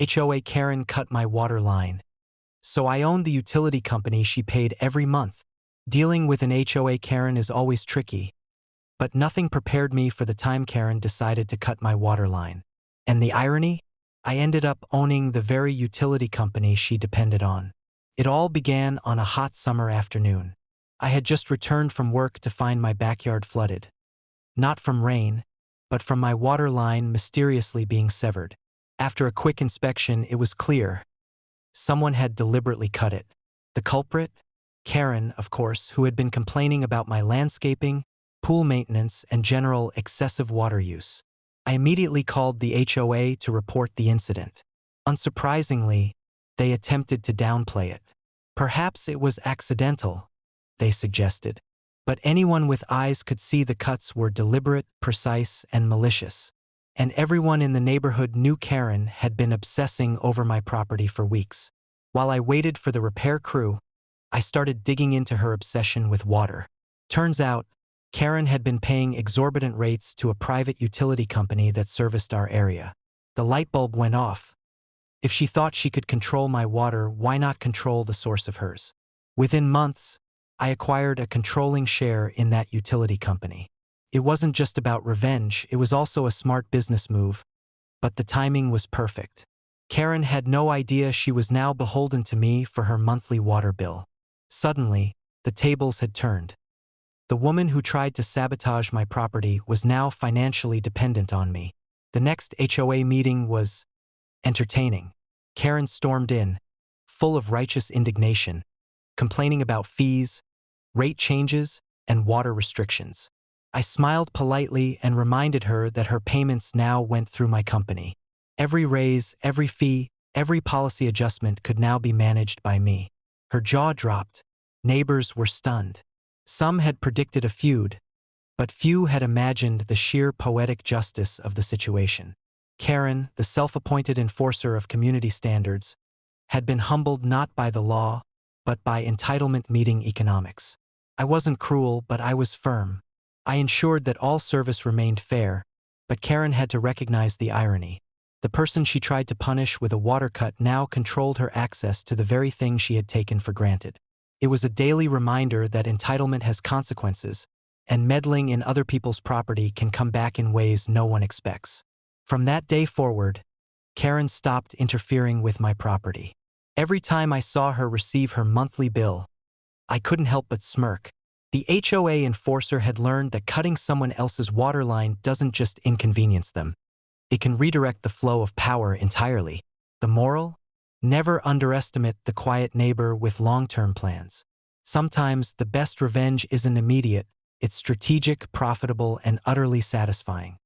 HOA Karen cut my water line. So I owned the utility company she paid every month. Dealing with an HOA Karen is always tricky, but nothing prepared me for the time Karen decided to cut my water line. And the irony? I ended up owning the very utility company she depended on. It all began on a hot summer afternoon. I had just returned from work to find my backyard flooded. Not from rain, but from my water line mysteriously being severed. After a quick inspection, it was clear. Someone had deliberately cut it. The culprit? Karen, of course, who had been complaining about my landscaping, pool maintenance, and general excessive water use. I immediately called the HOA to report the incident. Unsurprisingly, they attempted to downplay it. Perhaps it was accidental, they suggested, but anyone with eyes could see the cuts were deliberate, precise, and malicious. And everyone in the neighborhood knew Karen had been obsessing over my property for weeks. While I waited for the repair crew, I started digging into her obsession with water. Turns out, Karen had been paying exorbitant rates to a private utility company that serviced our area. The light bulb went off. If she thought she could control my water, why not control the source of hers? Within months, I acquired a controlling share in that utility company. It wasn't just about revenge, it was also a smart business move, but the timing was perfect. Karen had no idea she was now beholden to me for her monthly water bill. Suddenly, the tables had turned. The woman who tried to sabotage my property was now financially dependent on me. The next HOA meeting was entertaining. Karen stormed in, full of righteous indignation, complaining about fees, rate changes, and water restrictions. I smiled politely and reminded her that her payments now went through my company. Every raise, every fee, every policy adjustment could now be managed by me. Her jaw dropped. Neighbors were stunned. Some had predicted a feud, but few had imagined the sheer poetic justice of the situation. Karen, the self-appointed enforcer of community standards, had been humbled not by the law, but by entitlement meeting economics. I wasn't cruel, but I was firm. I ensured that all service remained fair, but Karen had to recognize the irony. The person she tried to punish with a water cut now controlled her access to the very thing she had taken for granted. It was a daily reminder that entitlement has consequences, and meddling in other people's property can come back in ways no one expects. From that day forward, Karen stopped interfering with my property. Every time I saw her receive her monthly bill, I couldn't help but smirk. The HOA enforcer had learned that cutting someone else's water line doesn't just inconvenience them. It can redirect the flow of power entirely. The moral? Never underestimate the quiet neighbor with long-term plans. Sometimes the best revenge isn't immediate, it's strategic, profitable, and utterly satisfying.